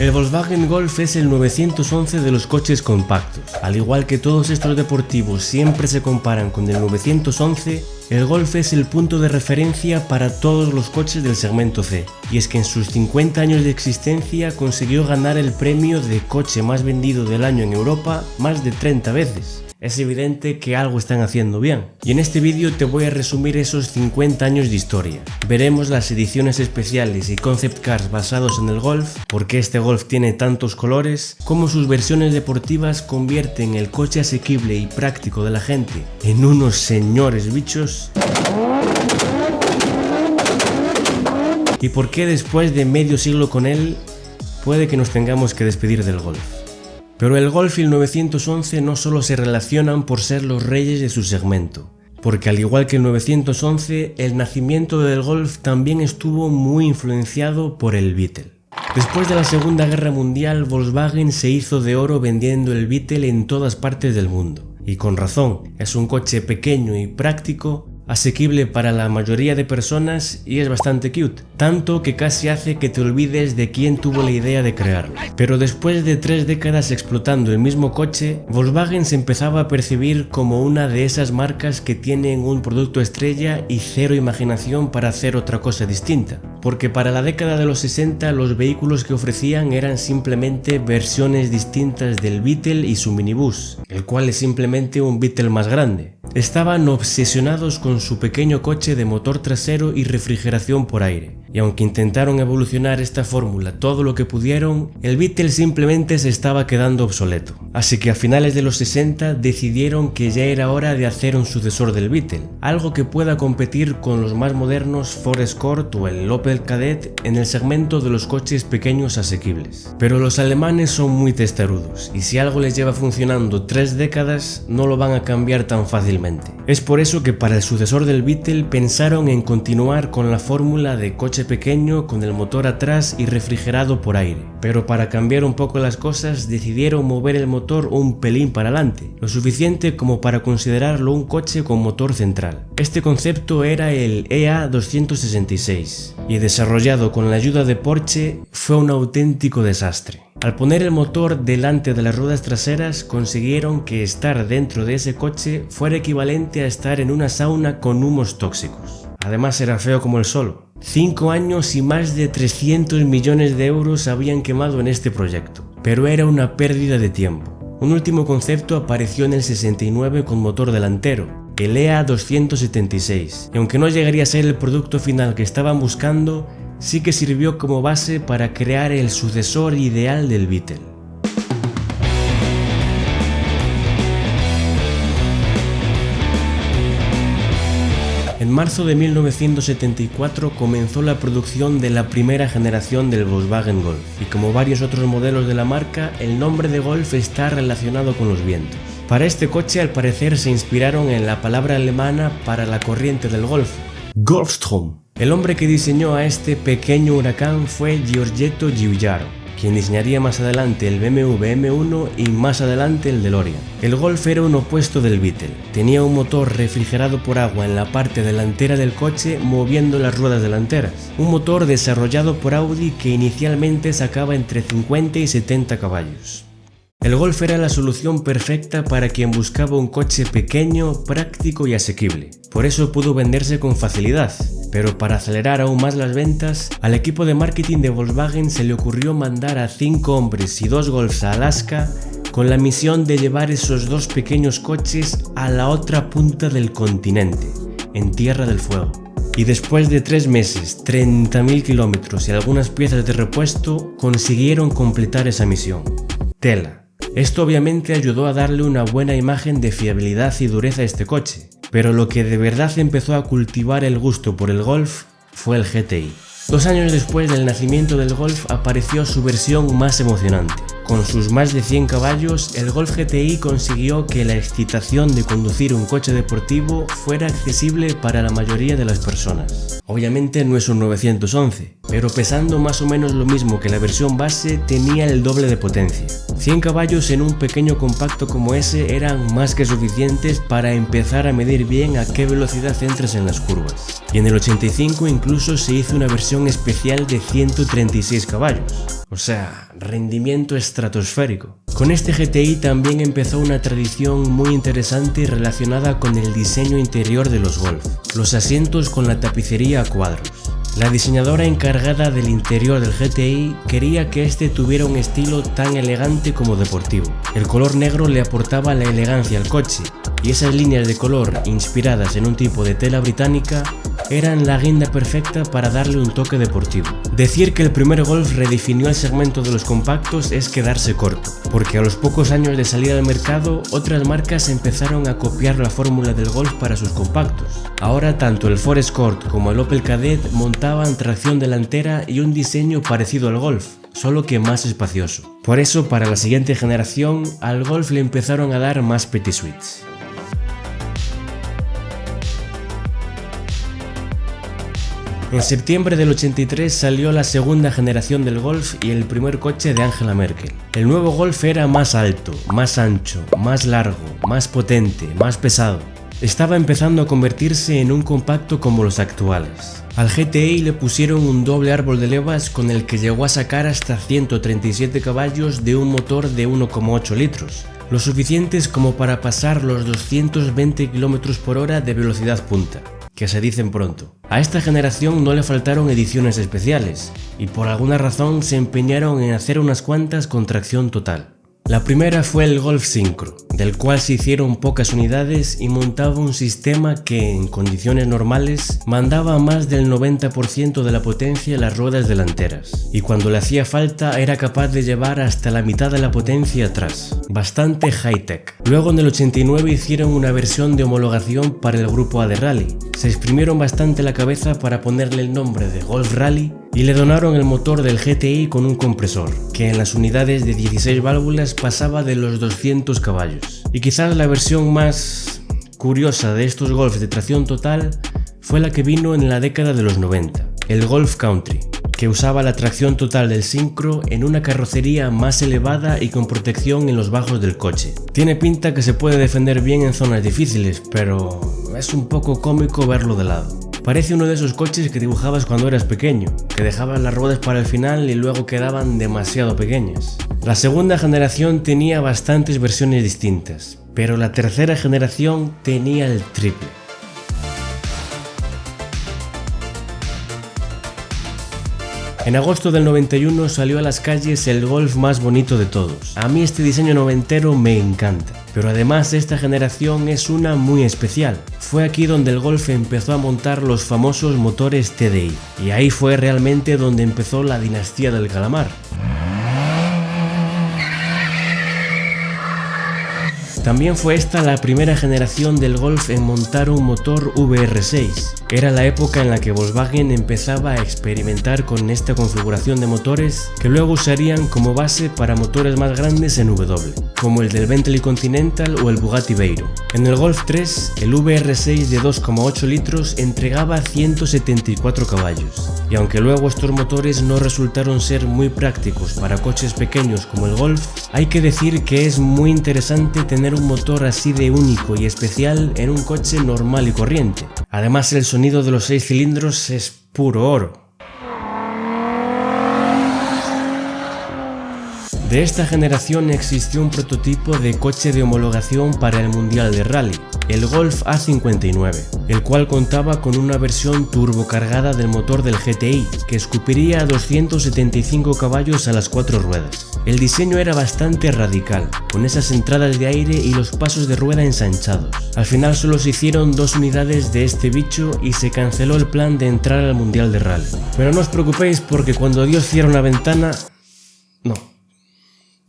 El Volkswagen Golf es el 911 de los coches compactos. Al igual que todos estos deportivos siempre se comparan con el 911, el Golf es el punto de referencia para todos los coches del segmento C. Y es que en sus 50 años de existencia consiguió ganar el premio de coche más vendido del año en Europa más de 30 veces. Es evidente que algo están haciendo bien. Y en este vídeo te voy a resumir esos 50 años de historia. Veremos las ediciones especiales y concept cars basados en el Golf, por qué este Golf tiene tantos colores, cómo sus versiones deportivas convierten el coche asequible y práctico de la gente en unos señores bichos, y por qué después de medio siglo con él puede que nos tengamos que despedir del Golf. Pero el Golf y el 911 no solo se relacionan por ser los reyes de su segmento, porque al igual que el 911, el nacimiento del Golf también estuvo muy influenciado por el Beetle. Después de la Segunda Guerra Mundial, Volkswagen se hizo de oro vendiendo el Beetle en todas partes del mundo. Y con razón, es un coche pequeño y práctico, asequible para la mayoría de personas y es bastante cute, tanto que casi hace que te olvides de quién tuvo la idea de crearlo. Pero después de 3 décadas explotando el mismo coche, Volkswagen se empezaba a percibir como una de esas marcas que tienen un producto estrella y cero imaginación para hacer otra cosa distinta. Porque para la década de los 60 los vehículos que ofrecían eran simplemente versiones distintas del Beetle y su minibús, el cual es simplemente un Beetle más grande. Estaban obsesionados con su pequeño coche de motor trasero y refrigeración por aire, y aunque intentaron evolucionar esta fórmula todo lo que pudieron, el Beetle simplemente se estaba quedando obsoleto. Así que a finales de los 60 decidieron que ya era hora de hacer un sucesor del Beetle, algo que pueda competir con los más modernos Ford Escort o el Opel Kadett en el segmento de los coches pequeños asequibles. Pero los alemanes son muy testarudos, y si algo les lleva funcionando 3 décadas, no lo van a cambiar tan fácilmente. Es por eso que para el sucesor del Beetle pensaron en continuar con la fórmula de coche pequeño con el motor atrás y refrigerado por aire, pero para cambiar un poco las cosas decidieron mover el motor un pelín para adelante, lo suficiente como para considerarlo un coche con motor central. Este concepto era el EA266 y desarrollado con la ayuda de Porsche fue un auténtico desastre. Al poner el motor delante de las ruedas traseras consiguieron que estar dentro de ese coche fuera equivalente a estar en una sauna con humos tóxicos. Además era feo como el sol. 5 años y más de 300 millones de euros habían quemado en este proyecto, pero era una pérdida de tiempo. Un último concepto apareció en el 69 con motor delantero, el EA276, y aunque no llegaría a ser el producto final que estaban buscando, sí que sirvió como base para crear el sucesor ideal del Beetle. En marzo de 1974 comenzó la producción de la primera generación del Volkswagen Golf, y como varios otros modelos de la marca, el nombre de Golf está relacionado con los vientos. Para este coche al parecer se inspiraron en la palabra alemana para la corriente del Golfo, Golfstrom. El hombre que diseñó a este pequeño huracán fue Giorgetto Giugiaro, quien diseñaría más adelante el BMW M1 y más adelante el DeLorean. El Golf era un opuesto del Beetle. Tenía un motor refrigerado por agua en la parte delantera del coche moviendo las ruedas delanteras. Un motor desarrollado por Audi que inicialmente sacaba entre 50 y 70 caballos. El Golf era la solución perfecta para quien buscaba un coche pequeño, práctico y asequible. Por eso pudo venderse con facilidad. Pero para acelerar aún más las ventas, al equipo de marketing de Volkswagen se le ocurrió mandar a 5 hombres y 2 Golfs a Alaska con la misión de llevar esos 2 pequeños coches a la otra punta del continente, en Tierra del Fuego. Y después de 3 meses, 30.000 kilómetros y algunas piezas de repuesto, consiguieron completar esa misión. Tela. Esto obviamente ayudó a darle una buena imagen de fiabilidad y dureza a este coche, pero lo que de verdad empezó a cultivar el gusto por el Golf fue el GTI. 2 años después del nacimiento del Golf apareció su versión más emocionante. Con sus más de 100 caballos, el Golf GTI consiguió que la excitación de conducir un coche deportivo fuera accesible para la mayoría de las personas. Obviamente no es un 911, pero pesando más o menos lo mismo que la versión base, tenía el doble de potencia. 100 caballos en un pequeño compacto como ese eran más que suficientes para empezar a medir bien a qué velocidad entras en las curvas. Y en el 85 incluso se hizo una versión especial de 136 caballos. O sea, rendimiento estratosférico. Con este GTI también empezó una tradición muy interesante relacionada con el diseño interior de los Golf, los asientos con la tapicería a cuadros. La diseñadora encargada del interior del GTI quería que este tuviera un estilo tan elegante como deportivo. El color negro le aportaba la elegancia al coche, y esas líneas de color inspiradas en un tipo de tela británica eran la guinda perfecta para darle un toque deportivo. Decir que el primer Golf redefinió el segmento de los compactos es quedarse corto, porque a los pocos años de salir al mercado, otras marcas empezaron a copiar la fórmula del Golf para sus compactos. Ahora tanto el Ford Escort como el Opel Kadett montaban tracción delantera y un diseño parecido al Golf, solo que más espacioso. Por eso, para la siguiente generación, al Golf le empezaron a dar más petit suites. En septiembre del 83 salió la segunda generación del Golf y el primer coche de Angela Merkel. El nuevo Golf era más alto, más ancho, más largo, más potente, más pesado. Estaba empezando a convertirse en un compacto como los actuales. Al GTI le pusieron un doble árbol de levas con el que llegó a sacar hasta 137 caballos de un motor de 1,8 litros, lo suficientes como para pasar los 220 km por hora de velocidad punta, que se dicen pronto. A esta generación no le faltaron ediciones especiales, y por alguna razón se empeñaron en hacer unas cuantas con tracción total. La primera fue el Golf Syncro, del cual se hicieron pocas unidades y montaba un sistema que, en condiciones normales, mandaba más del 90% de la potencia en las ruedas delanteras, y cuando le hacía falta era capaz de llevar hasta la mitad de la potencia atrás. Bastante high-tech. Luego en el 89 hicieron una versión de homologación para el grupo A de Rally. Se exprimieron bastante la cabeza para ponerle el nombre de Golf Rally y le donaron el motor del GTI con un compresor, que en las unidades de 16 válvulas pasaba de los 200 caballos. Y quizás la versión más curiosa de estos Golf de tracción total fue la que vino en la década de los 90, el Golf Country, que usaba la tracción total del Syncro en una carrocería más elevada y con protección en los bajos del coche. Tiene pinta que se puede defender bien en zonas difíciles, pero es un poco cómico verlo de lado. Parece uno de esos coches que dibujabas cuando eras pequeño, que dejabas las ruedas para el final y luego quedaban demasiado pequeñas. La segunda generación tenía bastantes versiones distintas, pero la tercera generación tenía el triple. En agosto del 91 salió a las calles el Golf más bonito de todos. A mí este diseño noventero me encanta, pero además esta generación es una muy especial. Fue aquí donde el Golf empezó a montar los famosos motores TDI, y ahí fue realmente donde empezó la dinastía del calamar. También fue esta la primera generación del Golf en montar un motor VR6. Era la época en la que Volkswagen empezaba a experimentar con esta configuración de motores que luego usarían como base para motores más grandes en W, como el del Bentley Continental o el Bugatti Veyron. En el Golf 3, el VR6 de 2,8 litros entregaba 174 caballos, y aunque luego estos motores no resultaron ser muy prácticos para coches pequeños como el Golf, hay que decir que es muy interesante tener un motor así de único y especial en un coche normal y corriente. Además, el sonido de los 6 cilindros es puro oro. De esta generación existió un prototipo de coche de homologación para el Mundial de Rally, el Golf A59, el cual contaba con una versión turbocargada del motor del GTI, que escupiría 275 caballos a las 4 ruedas. El diseño era bastante radical, con esas entradas de aire y los pasos de rueda ensanchados. Al final solo se hicieron 2 unidades de este bicho y se canceló el plan de entrar al Mundial de Rally. Pero no os preocupéis porque cuando Dios cierra una ventana... No.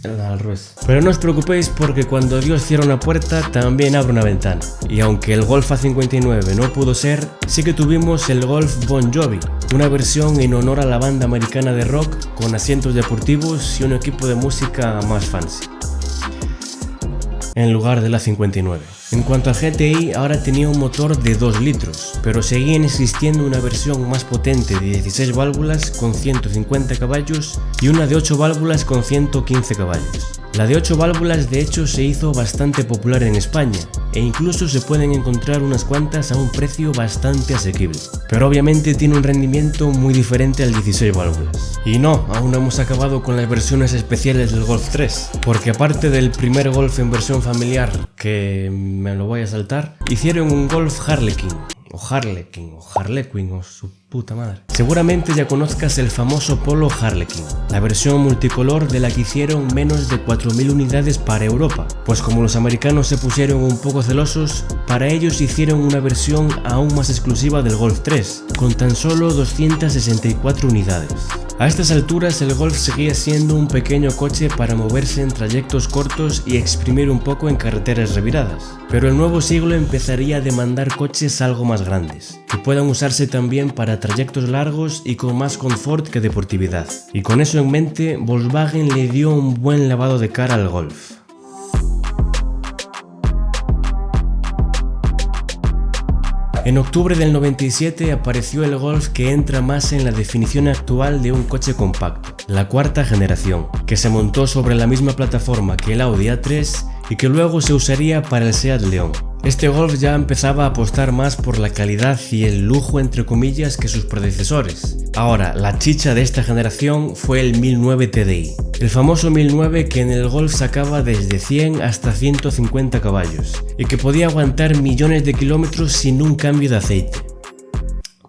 Al revés. Pero no os preocupéis porque cuando Dios cierra una puerta también abre una ventana. Y aunque el Golf A59 no pudo ser, sí que tuvimos el Golf Bon Jovi, una versión en honor a la banda americana de rock con asientos deportivos y un equipo de música más fancy, en lugar del A59. En cuanto al GTI, ahora tenía un motor de 2 litros, pero seguían existiendo una versión más potente de 16 válvulas con 150 caballos y una de 8 válvulas con 115 caballos. La de 8 válvulas de hecho se hizo bastante popular en España e incluso se pueden encontrar unas cuantas a un precio bastante asequible. Pero obviamente tiene un rendimiento muy diferente al 16 válvulas. Y no, aún no hemos acabado con las versiones especiales del Golf 3, porque aparte del primer Golf en versión familiar, que me lo voy a saltar, hicieron un Golf Harlequin, o Harlequin, o su puta madre. Seguramente ya conozcas el famoso Polo Harlequin, la versión multicolor de la que hicieron menos de 4.000 unidades para Europa, pues como los americanos se pusieron un poco celosos, para ellos hicieron una versión aún más exclusiva del Golf 3, con tan solo 264 unidades. A estas alturas el Golf seguía siendo un pequeño coche para moverse en trayectos cortos y exprimir un poco en carreteras reviradas, pero el nuevo siglo empezaría a demandar coches algo más grandes, que puedan usarse también para trayectos largos y con más confort que deportividad. Y con eso en mente, Volkswagen le dio un buen lavado de cara al Golf. En octubre del 97 apareció el Golf que entra más en la definición actual de un coche compacto, la cuarta generación, que se montó sobre la misma plataforma que el Audi A3 y que luego se usaría para el Seat León. Este Golf ya empezaba a apostar más por la calidad y el lujo entre comillas que sus predecesores. Ahora, la chicha de esta generación fue el 1009 TDI, el famoso 1009 que en el Golf sacaba desde 100 hasta 150 caballos y que podía aguantar millones de kilómetros sin un cambio de aceite.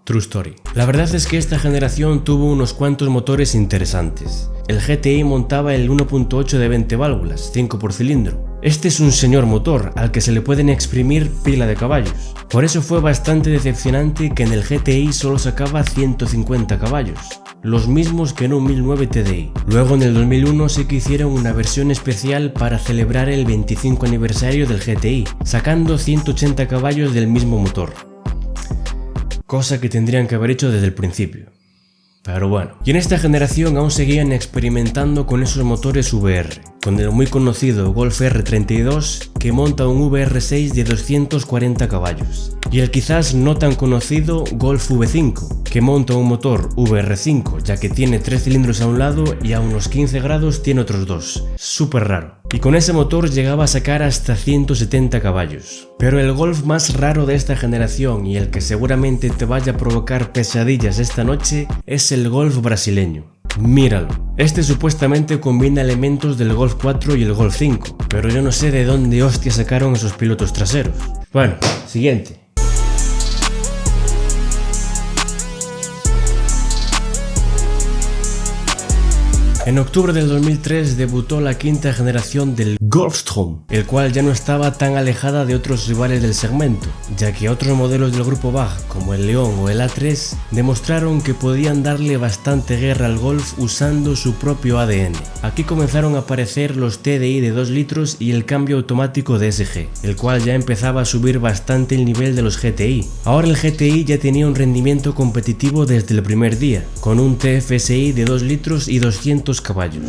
True story. La verdad es que esta generación tuvo unos cuantos motores interesantes. El GTI montaba el 1.8 de 20 válvulas, 5 por cilindro. Este es un señor motor al que se le pueden exprimir pila de caballos. Por eso fue bastante decepcionante que en el GTI solo sacaba 150 caballos, los mismos que en un 1009 TDI. Luego en el 2001 sí que hicieron una versión especial para celebrar el 25 aniversario del GTI, sacando 180 caballos del mismo motor. Cosa que tendrían que haber hecho desde el principio. Pero bueno, y en esta generación aún seguían experimentando con esos motores VR, con el muy conocido Golf R32 que monta un VR6 de 240 caballos, y el quizás no tan conocido Golf V5, que monta un motor VR5 ya que tiene 3 cilindros a un lado y a unos 15 grados tiene otros 2, súper raro. Y con ese motor llegaba a sacar hasta 170 caballos. Pero el Golf más raro de esta generación y el que seguramente te vaya a provocar pesadillas esta noche es el Golf brasileño. Míralo. Este supuestamente combina elementos del Golf 4 y el Golf 5, pero yo no sé de dónde hostia sacaron esos pilotos traseros. Bueno, siguiente. En octubre del 2003 debutó la quinta generación del Golfstrom, el cual ya no estaba tan alejada de otros rivales del segmento, ya que otros modelos del grupo Bach, como el León o el A3, demostraron que podían darle bastante guerra al Golf usando su propio ADN. Aquí comenzaron a aparecer los TDI de 2 litros y el cambio automático DSG, el cual ya empezaba a subir bastante el nivel de los GTI. Ahora el GTI ya tenía un rendimiento competitivo desde el primer día, con un TFSI de 2 litros y 200 caballos.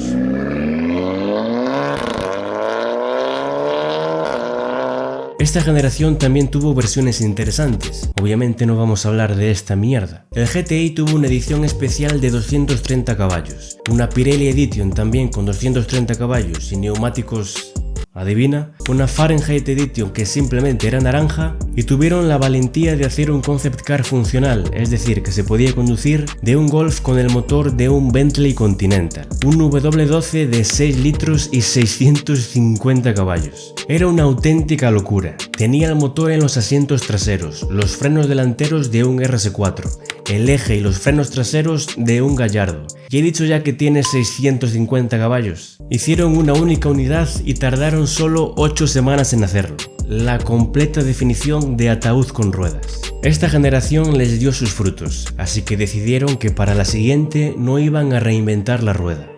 Esta generación también tuvo versiones interesantes, obviamente no vamos a hablar de esta mierda. El GTI tuvo una edición especial de 230 caballos, una Pirelli Edition también con 230 caballos y neumáticos... adivina, una Fahrenheit Edition que simplemente era naranja, y tuvieron la valentía de hacer un concept car funcional, es decir, que se podía conducir de un Golf con el motor de un Bentley Continental, un W12 de 6 litros y 650 caballos. Era una auténtica locura. Tenía el motor en los asientos traseros, los frenos delanteros de un RS4, el eje y los frenos traseros de un Gallardo. Y he dicho ya que tiene 650 caballos. Hicieron una única unidad y tardaron solo 8 semanas en hacerlo. La completa definición de ataúd con ruedas. Esta generación les dio sus frutos, así que decidieron que para la siguiente no iban a reinventar la rueda.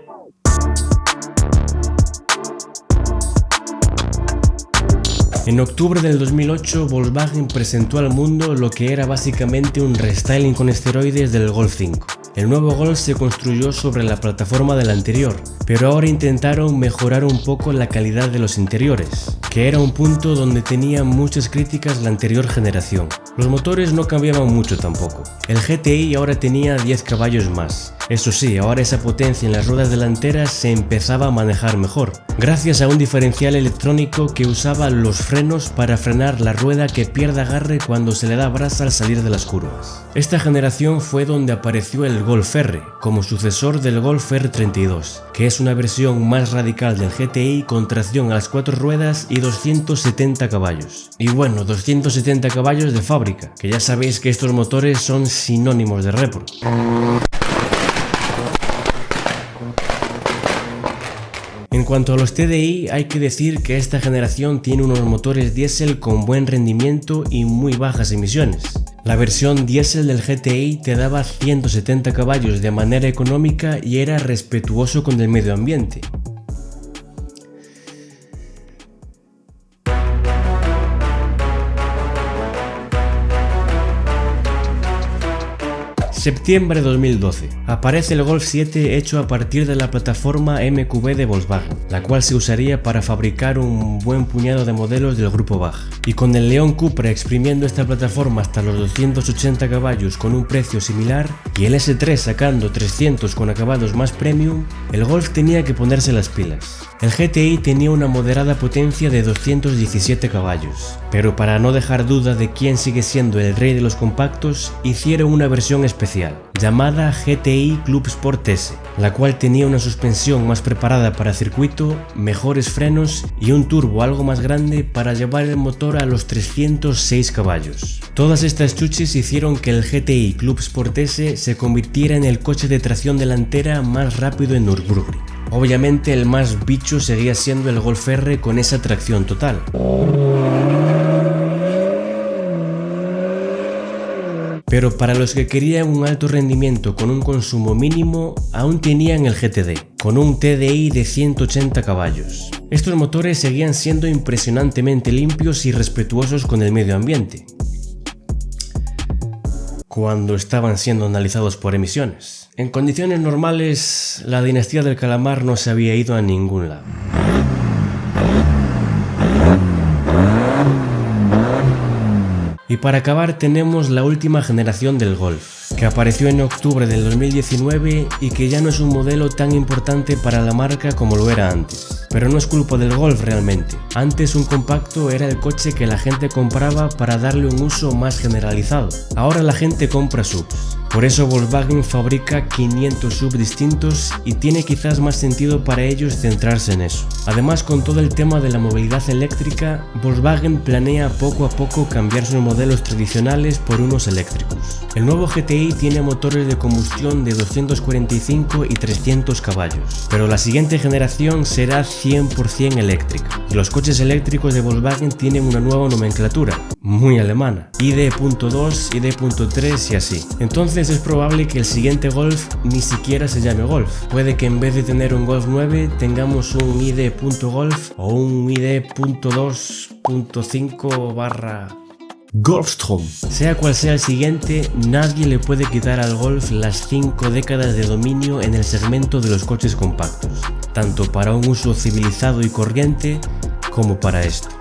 En octubre del 2008, Volkswagen presentó al mundo lo que era básicamente un restyling con esteroides del Golf 5. El nuevo Golf se construyó sobre la plataforma del anterior, pero ahora intentaron mejorar un poco la calidad de los interiores, que era un punto donde tenía muchas críticas la anterior generación. Los motores no cambiaban mucho tampoco. El GTI ahora tenía 10 caballos más, Eso sí, ahora esa potencia en las ruedas delanteras se empezaba a manejar mejor, gracias a un diferencial electrónico que usaba los frenos para frenar la rueda que pierde agarre cuando se le da brasa al salir de las curvas. Esta generación fue donde apareció el Golf R, como sucesor del Golf R32, que es una versión más radical del GTI con tracción a las 4 ruedas y 270 caballos. Y bueno, 270 caballos de fábrica, que ya sabéis que estos motores son sinónimos de repro. En cuanto a los TDI, hay que decir que esta generación tiene unos motores diésel con buen rendimiento y muy bajas emisiones. La versión diésel del GTI te daba 170 caballos de manera económica y era respetuoso con el medio ambiente. Septiembre de 2012. Aparece el Golf 7 hecho a partir de la plataforma MQB de Volkswagen, la cual se usaría para fabricar un buen puñado de modelos del grupo BAG. Y con el León Cupra exprimiendo esta plataforma hasta los 280 caballos con un precio similar, y el S3 sacando 300 con acabados más premium, el Golf tenía que ponerse las pilas. El GTI tenía una moderada potencia de 217 caballos, pero para no dejar duda de quién sigue siendo el rey de los compactos, hicieron una versión especial llamada GTI Club Sport S, la cual tenía una suspensión más preparada para circuito, mejores frenos y un turbo algo más grande para llevar el motor a los 306 caballos. Todas estas chuches hicieron que el GTI Club Sport S se convirtiera en el coche de tracción delantera más rápido en Nürburgring. Obviamente el más bicho seguía siendo el Golf R con esa tracción total. Pero para los que querían un alto rendimiento con un consumo mínimo, aún tenían el GTD, con un TDI de 180 caballos. Estos motores seguían siendo impresionantemente limpios y respetuosos con el medio ambiente, cuando estaban siendo analizados por emisiones. En condiciones normales, la dinastía del calamar no se había ido a ningún lado. Y para acabar tenemos la última generación del Golf, que apareció en octubre del 2019 y que ya no es un modelo tan importante para la marca como lo era antes. Pero no es culpa del Golf realmente. Antes un compacto era el coche que la gente compraba para darle un uso más generalizado. Ahora la gente compra SUVs. Por eso Volkswagen fabrica 500 SUV distintos y tiene quizás más sentido para ellos centrarse en eso. Además, con todo el tema de la movilidad eléctrica, Volkswagen planea poco a poco cambiar sus modelos tradicionales por unos eléctricos. El nuevo GTI tiene motores de combustión de 245 y 300 caballos, pero la siguiente generación será 100% eléctrica. Y los coches eléctricos de Volkswagen tienen una nueva nomenclatura, muy alemana, ID.2, ID.3 y así. Entonces es probable que el siguiente Golf ni siquiera se llame Golf. Puede que en vez de tener un Golf 9 tengamos un ID.Golf o un ID.2.5 Golfstrom. Sea cual sea el siguiente, nadie le puede quitar al Golf las 5 décadas de dominio en el segmento de los coches compactos, tanto para un uso civilizado y corriente como para esto.